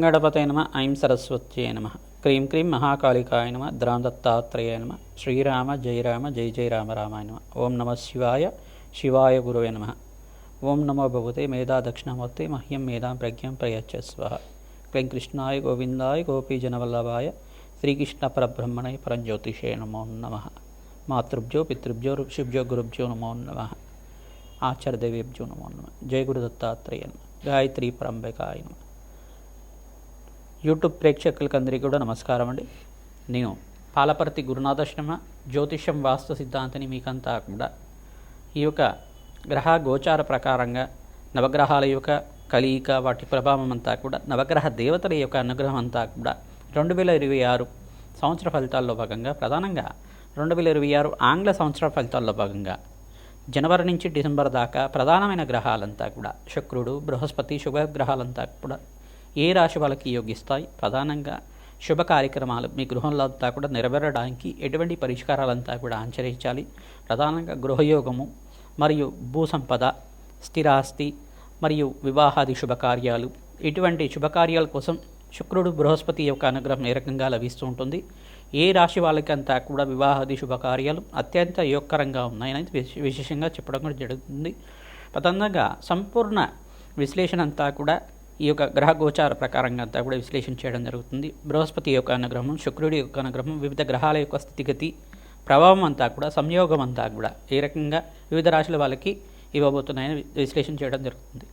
गणपतये नमः। ऐं सरस्वत्यै नमः। क्रीं क्रीं महाकालिकाय नमः। द्रां दत्तात्रेयाय नमः। श्रीराम जय राम रामाय नमः। ओं नमः शिवाय गुरवे नमः। ओं नमो भगवते मेधा दक्षिणामूर्ते मह्यं मेधां प्रज्ञां प्रयच्छ स्वाहा। क्लीं कृष्णाय गोविन्दाय गोपीजनवल्लभाय श्रीकृष्णपरब्रह्मणे परञ्ज्योतिषे नमो नमः। मातृभ्यो पितृभ्यो ऋषिभ्यो गुरुभ्यो नमो नमः। आचार्यदेवेभ्यो नमो नमः। जय गुरु दत्तात्रेय नमः। गायत्री पరంబకాయ నమః। యూట్యూబ్ ప్రేక్షకులకు అందరికీ కూడా నమస్కారం అండి. నేను పాలపర్తి గురునాథాశ్రమ జ్యోతిష్యం వాస్తు సిద్ధాంతిని మీకంతా కూడా ఈ యొక్క గ్రహ గోచార ప్రకారంగా నవగ్రహాల యొక్క కలియిక వాటి ప్రభావం అంతా కూడా నవగ్రహ దేవతల యొక్క అనుగ్రహం అంతా కూడా 2026 సంవత్సర ఫలితాల్లో భాగంగా ప్రధానంగా 2026 ఆంగ్ల సంవత్సర ఫలితాల్లో భాగంగా జనవరి నుంచి డిసెంబర్ దాకా ప్రధానమైన గ్రహాలంతా కూడా శుక్రుడు బృహస్పతి శుభగ్రహాలంతా కూడా ఏ రాశి వాళ్ళకి యోగిస్తాయి, ప్రధానంగా శుభ కార్యక్రమాలు మీ గృహంలో అంతా కూడా నెరవేరడానికి ఎటువంటి పరిష్కారాలంతా కూడా ఆచరించాలి. ప్రధానంగా గృహయోగము మరియు భూసంపద, స్థిరాస్తి మరియు వివాహాది శుభకార్యాలు, ఇటువంటి శుభకార్యాల కోసం శుక్రుడు బృహస్పతి యొక్క అనుగ్రహం ఏ రకంగా లభిస్తూ ఉంటుంది, ఏ రాశి వాళ్ళకంతా కూడా వివాహాది శుభకార్యాలు అత్యంత యోగకరంగా ఉన్నాయని విశేషంగా చెప్పడం కూడా జరుగుతుంది. ప్రధానంగా సంపూర్ణ విశ్లేషణ అంతా కూడా ఈ యొక్క గ్రహ గోచార ప్రకారంగా అంతా కూడా విశ్లేషణ చేయడం జరుగుతుంది. బృహస్పతి యొక్క అనుగ్రహం, శుక్రుడి యొక్క అనుగ్రహం, వివిధ గ్రహాల యొక్క స్థితిగతి ప్రభావం అంతా కూడా సంయోగం అంతా కూడా ఏ రకంగా వివిధ రాశుల వాళ్ళకి ఇవ్వబోతున్నాయని విశ్లేషణ చేయడం జరుగుతుంది.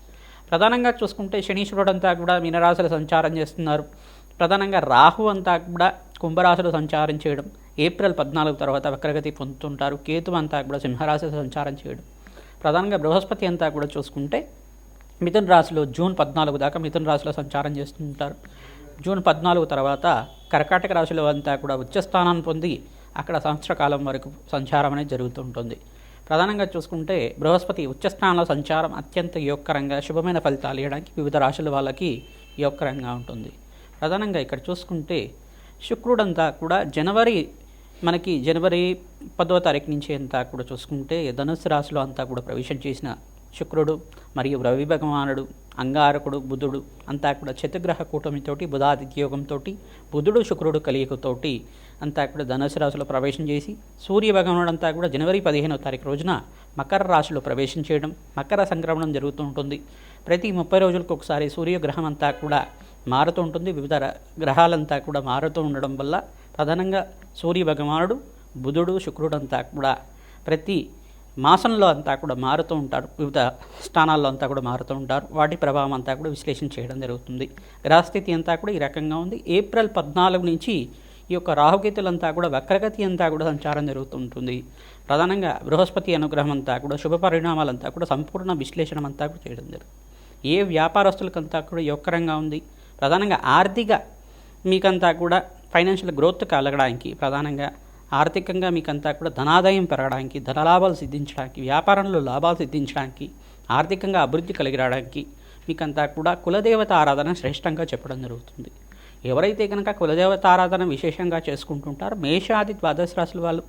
ప్రధానంగా చూసుకుంటే శనీశ్వరుడు అంతా కూడా మీనరాశులు సంచారం చేస్తున్నారు. ప్రధానంగా రాహు అంతా కూడా కుంభరాశులు సంచారం చేయడం, ఏప్రిల్ 14 తర్వాత వక్రగతి పొందుతుంటారు. కేతు అంతా కూడా సింహరాశి సంచారం చేయడం. ప్రధానంగా బృహస్పతి అంతా కూడా చూసుకుంటే మిథున రాశిలో జూన్ 14 దాకా మిథున రాశిలో సంచారం చేస్తుంటారు. జూన్ 14 తర్వాత కర్కాటక రాశిలో అంతా కూడా ఉచ్చస్థానాన్ని పొంది అక్కడ సంవత్సర కాలం వరకు సంచారం అనేది జరుగుతుంటుంది. ప్రధానంగా చూసుకుంటే బృహస్పతి ఉచ్చస్థానంలో సంచారం అత్యంత యోగకరంగా శుభమైన ఫలితాలు ఇవ్వడానికి వివిధ రాశుల వాళ్ళకి యోగకరంగా ఉంటుంది. ప్రధానంగా ఇక్కడ చూసుకుంటే శుక్రుడంతా కూడా జనవరి 10వ తారీఖు నుంచి అంతా కూడా చూసుకుంటే ధనుస్సు రాశిలో అంతా కూడా ప్రవేశం చేసిన శుక్రుడు మరియు రవి భగవానుడు, అంగారకుడు, బుధుడు అంతా కూడా చతుర్గ్రహ కూటమితోటి బుధాదిత్య యోగంతో బుధుడు శుక్రుడు కలియకతోటి అంతా కూడా ధనుసు రాశిలో ప్రవేశం చేసి సూర్య భగవానుడు అంతా కూడా జనవరి 15వ తారీఖు రోజున మకర రాశిలో ప్రవేశం చేయడం, మకర సంక్రమణం జరుగుతూ ఉంటుంది. ప్రతి 30 రోజులకు ఒకసారి సూర్యగ్రహం అంతా కూడా మారుతూ ఉంటుంది. వివిధ గ్రహాలంతా కూడా మారుతూ ఉండడం వల్ల ప్రధానంగా సూర్య భగవానుడు, బుధుడు, శుక్రుడు అంతా కూడా ప్రతి మాసంలో అంతా కూడా మారుతూ ఉంటారు. వివిధ స్థానాల్లో అంతా కూడా మారుతూ ఉంటారు. వాటి ప్రభావం అంతా కూడా విశ్లేషణ చేయడం జరుగుతుంది. గ్రహస్థితి అంతా కూడా ఈ రకంగా ఉంది. ఏప్రిల్ 14 నుంచి ఈ యొక్క రాహుకేతులంతా కూడా వక్రగతి అంతా కూడా సంచారం జరుగుతుంటుంది. ప్రధానంగా బృహస్పతి అనుగ్రహం అంతా కూడా శుభ పరిణామాలంతా కూడా సంపూర్ణ విశ్లేషణ అంతా కూడా చేయడం జరుగుతుంది. ఏ వ్యాపారస్తులకంతా కూడా యోగకరంగా ఉంది. ప్రధానంగా ఆర్థిక మీకంతా కూడా ఫైనాన్షియల్ గ్రోత్ కలగడానికి, ప్రధానంగా ఆర్థికంగా మీకంతా కూడా ధనాదాయం పెరగడానికి, ధనలాభాలు సిద్ధించడానికి, వ్యాపారంలో లాభాలు సిద్ధించడానికి, ఆర్థికంగా అభివృద్ధి కలిగి రావడానికి మీకంతా కూడా కులదేవత ఆరాధన శ్రేష్టంగా చెప్పడం జరుగుతుంది. ఎవరైతే కనుక కులదేవత ఆరాధన విశేషంగా చేసుకుంటుంటారో మేషాది ద్వాదశ రాశుల వాళ్ళు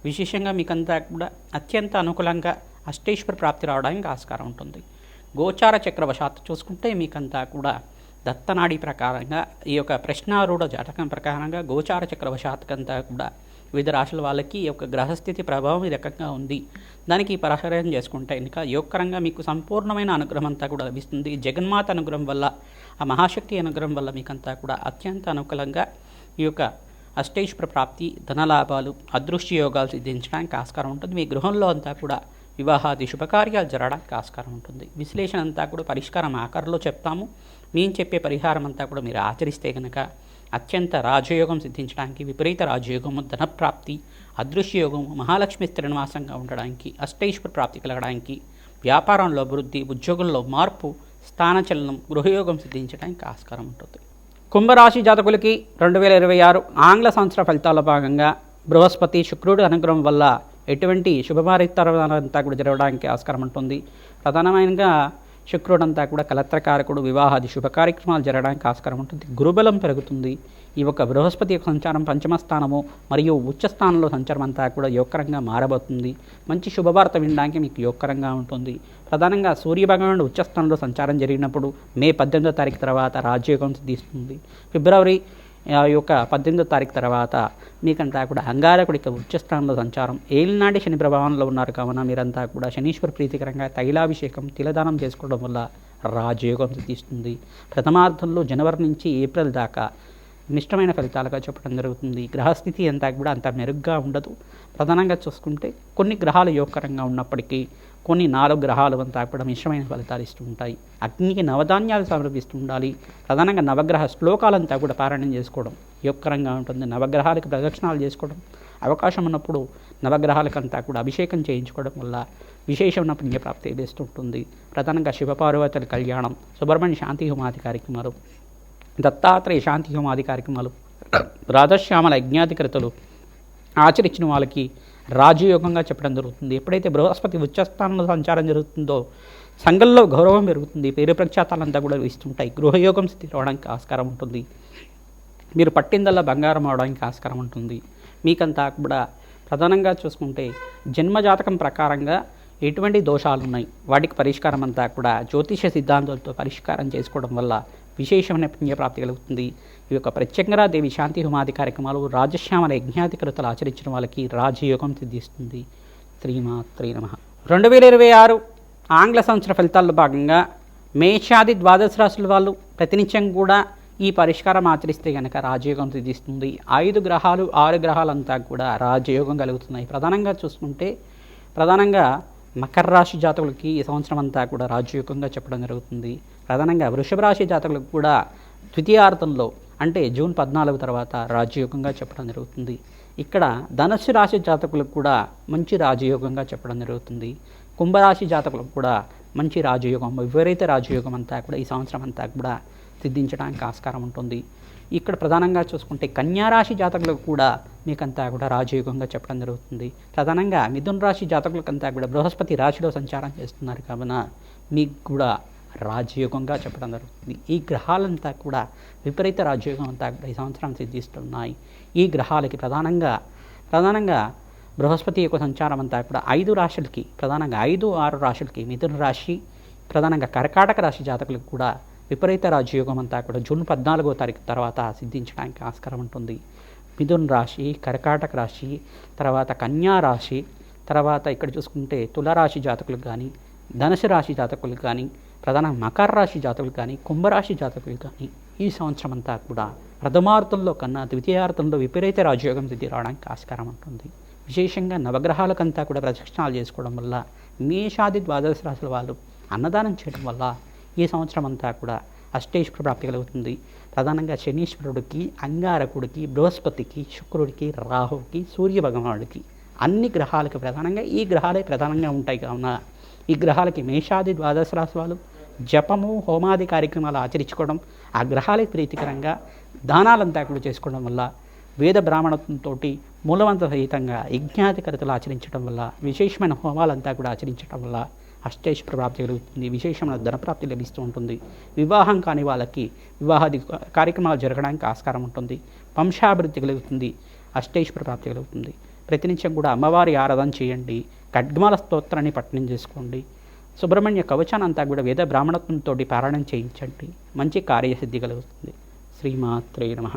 విశేషంగా మీకంతా కూడా అత్యంత అనుకూలంగా అష్టేశ్వర ప్రాప్తి రావడానికి ఆస్కారం ఉంటుంది. గోచార చక్రవశాత్తు చూసుకుంటే మీకంతా కూడా దత్తనాడి ప్రకారంగా ఈ యొక్క ప్రశ్నారూఢ జాతకం ప్రకారంగా గోచార చక్రవశాత్కంతా కూడా వివిధ రాశుల వాళ్ళకి ఈ యొక్క గ్రహస్థితి ప్రభావం ఈ రకంగా ఉంది. దానికి పరిహారం చేసుకుంటే ఇంకా యోగకరంగా మీకు సంపూర్ణమైన అనుగ్రహం అంతా కూడా లభిస్తుంది. జగన్మాత అనుగ్రహం వల్ల, ఆ మహాశక్తి అనుగ్రహం వల్ల మీకంతా కూడా అత్యంత అనుకూలంగా ఈ యొక్క అష్టేశ్వర ప్రాప్తి, ధనలాభాలు, అదృష్ట యోగాలు సిద్ధించడానికి ఆస్కారం ఉంటుంది. మీ గృహంలో అంతా కూడా వివాహాది శుభకార్యాలు జరగడానికి ఆస్కారం ఉంటుంది. విశ్లేషణ అంతా కూడా పరిష్కారం ఆఖరిలో చెప్తాము. మేము చెప్పే పరిహారం అంతా కూడా మీరు ఆచరిస్తే కనుక అత్యంత రాజయోగం సిద్ధించడానికి, విపరీత రాజయోగము, ధనప్రాప్తి, అదృశ్యయోగము, మహాలక్ష్మి స్థిరనివాసంగా ఉండడానికి, అష్టైశ్వర ప్రాప్తి కలగడానికి, వ్యాపారంలో అభివృద్ధి, ఉద్యోగంలో మార్పు, స్థానచలనం, గృహయోగం సిద్ధించడానికి ఆస్కారం ఉంటుంది. కుంభరాశి జాతకులకి 2026 ఆంగ్ల సంవత్సర ఫలితాల భాగంగా బృహస్పతి శుక్రుడు అనుగ్రహం వల్ల ఎటువంటి శుభమారితరంతా కూడా జరగడానికి ఆస్కారం ఉంటుంది. ప్రధానమైనగా శుక్రుడంతా కూడా కలత్రకారకుడు, వివాహాది శుభ కార్యక్రమాలు జరగడానికి ఆస్కారం ఉంటుంది. గురుబలం పెరుగుతుంది. ఈ యొక్క బృహస్పతి యొక్క సంచారం పంచమ స్థానము మరియు ఉచ్చ స్థానంలో సంచారం అంతా కూడా యోగకరంగా మారబోతుంది. మంచి శుభవార్త వినడానికి మీకు యోగకరంగా ఉంటుంది. ప్రధానంగా సూర్యభగవానుడు ఉచ్చస్థానంలో సంచారం జరిగినప్పుడు మే 18వ తారీఖు తర్వాత రాజయోగం సిద్ధిస్తుంది. ఫిబ్రవరి యొక్క 18వ తారీఖు తర్వాత మీకంతా కూడా అంగారకుడి యొక్క ఉచ్చస్థానంలో సంచారం, ఏలినాటి శని ప్రభావంలో ఉన్నారు కావున మీరంతా కూడా శనీశ్వర ప్రీతికరంగా తైలాభిషేకం తిలదానం చేసుకోవడం వల్ల రాజయోగం సిద్ధిస్తుంది. ప్రథమార్థంలో జనవరి నుంచి ఏప్రిల్ దాకా మిశ్రమైన ఫలితాలుగా చెప్పడం జరుగుతుంది. గ్రహస్థితి అంతా కూడా అంత మెరుగ్గా ఉండదు. ప్రధానంగా చూసుకుంటే కొన్ని గ్రహాలు యోగకరంగా ఉన్నప్పటికీ కొన్ని 4 గ్రహాలు అంతా కూడా మిశ్రమైన ఫలితాలు ఇస్తూ ఉంటాయి. అగ్నికి నవధాన్యాలు సమర్పిస్తూ ఉండాలి. ప్రధానంగా నవగ్రహ శ్లోకాలంతా కూడా పారాయణం చేసుకోవడం యోగకరంగా ఉంటుంది. నవగ్రహాలకు ప్రదక్షిణాలు చేసుకోవడం, అవకాశం ఉన్నప్పుడు నవగ్రహాలకంతా కూడా అభిషేకం చేయించుకోవడం వల్ల విశేషమైన పుణ్యప్రాప్తి లభిస్తుంటుంది. ప్రధానంగా శివపార్వతుల కళ్యాణం, సుబ్రహ్మణ్య శాంతి హోమాది కార్యక్రమాలు, దత్తాత్రేయ శాంతి హోమాది కార్యక్రమాలు, రాధశ్యామల యజ్ఞాధికృతులు ఆచరించిన వాళ్ళకి రాజయోగంగా చెప్పడం జరుగుతుంది. ఎప్పుడైతే బృహస్పతి ఉచ్చస్థానంలో సంచారం జరుగుతుందో సంఘంలో గౌరవం పెరుగుతుంది. పేరు ప్రఖ్యాతాలంతా కూడా ఇస్తుంటాయి. గృహయోగం స్థితి రావడానికి ఆస్కారం ఉంటుంది. మీరు పట్టిందల్లా బంగారం అవడానికి ఆస్కారం ఉంటుంది. మీకంతా కూడా ప్రధానంగా చూసుకుంటే జన్మజాతకం ప్రకారంగా ఎటువంటి దోషాలు ఉన్నాయి వాటికి పరిష్కారం అంతా కూడా జ్యోతిష సిద్ధాంతాలతో పరిష్కారం చేసుకోవడం వల్ల విశేషమైన పుణ్యప్రాప్తి కలుగుతుంది. ఈ యొక్క ప్రత్యంగరాదేవి శాంతి హోమాది కార్యక్రమాలు, రాజశ్యామల యజ్ఞాధికృతలు ఆచరించిన వాళ్ళకి రాజయోగం సిద్ధిస్తుంది. శ్రీమాత్రే నమః. 2026 ఆంగ్ల సంవత్సర ఫలితాల్లో భాగంగా మేషాది ద్వాదశ రాశుల వాళ్ళు ప్రతినిత్యం కూడా ఈ పరిష్కారం ఆచరిస్తే కనుక రాజయోగం సిద్ధిస్తుంది. 5 గ్రహాలు 6 గ్రహాలంతా కూడా రాజయోగం కలుగుతున్నాయి. ప్రధానంగా చూసుకుంటే మకర రాశి జాతకులకి ఈ సంవత్సరం అంతా కూడా రాజయోగంగా చెప్పడం జరుగుతుంది. ప్రధానంగా వృషభ రాశి జాతకులకు కూడా ద్వితీయార్థంలో అంటే జూన్ 14 తర్వాత రాజయోగంగా చెప్పడం జరుగుతుంది. ఇక్కడ ధనుస్సు రాశి జాతకులకు కూడా మంచి రాజయోగంగా చెప్పడం జరుగుతుంది. కుంభరాశి జాతకులకు కూడా మంచి రాజయోగం, విపరీత రాజయోగం అంతా కూడా ఈ సంవత్సరం అంతా కూడా సిద్ధించడానికి ఆస్కారం ఉంటుంది. ఇక్కడ ప్రధానంగా చూసుకుంటే కన్యారాశి జాతకులకు కూడా మీకంతా కూడా రాజయోగంగా చెప్పడం జరుగుతుంది. ప్రధానంగా మిథున రాశి జాతకులకంతా కూడా బృహస్పతి రాశిలో సంచారం చేస్తున్నారు కావున మీకు కూడా రాజయోగంగా చెప్పడం జరుగుతుంది. ఈ గ్రహాలంతా కూడా విపరీత రాజయోగం అంతా కూడా ఈ సంవత్సరం సిద్ధిస్తున్నాయి. ఈ గ్రహాలకి ప్రధానంగా బృహస్పతి యొక్క సంచారం అంతా కూడా 5 రాశులకి, ప్రధానంగా 5, 6 రాశులకి, మిథున రాశి, ప్రధానంగా కర్కాటక రాశి జాతకులకు కూడా విపరీత రాజయోగం అంతా కూడా జూన్ 14వ తారీఖు తర్వాత సిద్ధించడానికి ఆస్కారం ఉంటుంది. మిథున రాశి, కర్కాటక రాశి, తర్వాత కన్యా రాశి, తర్వాత ఇక్కడ చూసుకుంటే తులరాశి జాతకులకు కానీ, ధనుసు రాశి జాతకులకు కానీ, ప్రధానంగా మకర రాశి జాతకులకు కానీ, కుంభరాశి జాతకులకు కానీ ఈ సంవత్సరం అంతా కూడా ప్రథమార్థంలో కన్నా ద్వితీయార్థంలో విపరీత రాజయోగం సిద్ధి రావడానికి ఆస్కారం ఉంటుంది. విశేషంగా నవగ్రహాలకంతా కూడా ప్రదక్షిణాలు చేసుకోవడం వల్ల, మేషాది ద్వాదశ రాశుల వాళ్ళు అన్నదానం చేయడం వల్ల ఈ సంవత్సరం అంతా కూడా అష్టైశ్వర ప్రాప్తి కలుగుతుంది. ప్రధానంగా శనీశ్వరుడికి, అంగారకుడికి, బృహస్పతికి, శుక్రుడికి, రాహువుకి, సూర్య భగవానుడికి, అన్ని గ్రహాలకి ప్రధానంగా ఈ గ్రహాలే ప్రధానంగా ఉంటాయి కావున ఈ గ్రహాలకి మేషాది ద్వాదశ రాశి వాళ్ళు జపము, హోమాది కార్యక్రమాలు ఆచరించుకోవడం, ఆ గ్రహాలకు ప్రీతికరంగా దానాలంతా కూడా చేసుకోవడం వల్ల, వేద బ్రాహ్మణత్వంతో మూలవంత సహితంగా యజ్ఞాధికరతలు ఆచరించడం వల్ల, విశేషమైన హోమాలంతా కూడా ఆచరించడం వల్ల అష్టైశ్వర ప్రాప్తి కలుగుతుంది. విశేషమైన ధనప్రాప్తి లభిస్తూ ఉంటుంది. వివాహం కాని వాళ్ళకి వివాహాది కార్యక్రమాలు జరగడానికి ఆస్కారం ఉంటుంది. వంశాభివృద్ధి కలుగుతుంది. అష్టైశ్వర ప్రాప్తి కలుగుతుంది. ప్రతినిత్యం కూడా అమ్మవారి ఆరాధన చేయండి. ఖడ్గమాల స్తోత్రాన్ని పఠనం చేసుకోండి. సుబ్రహ్మణ్య కవచానంతా కూడా వేద బ్రాహ్మణత్వంతో పారాయణం చేయించండి. మంచి కార్యసిద్ధి కలుగుతుంది. శ్రీమాత్రే నమః.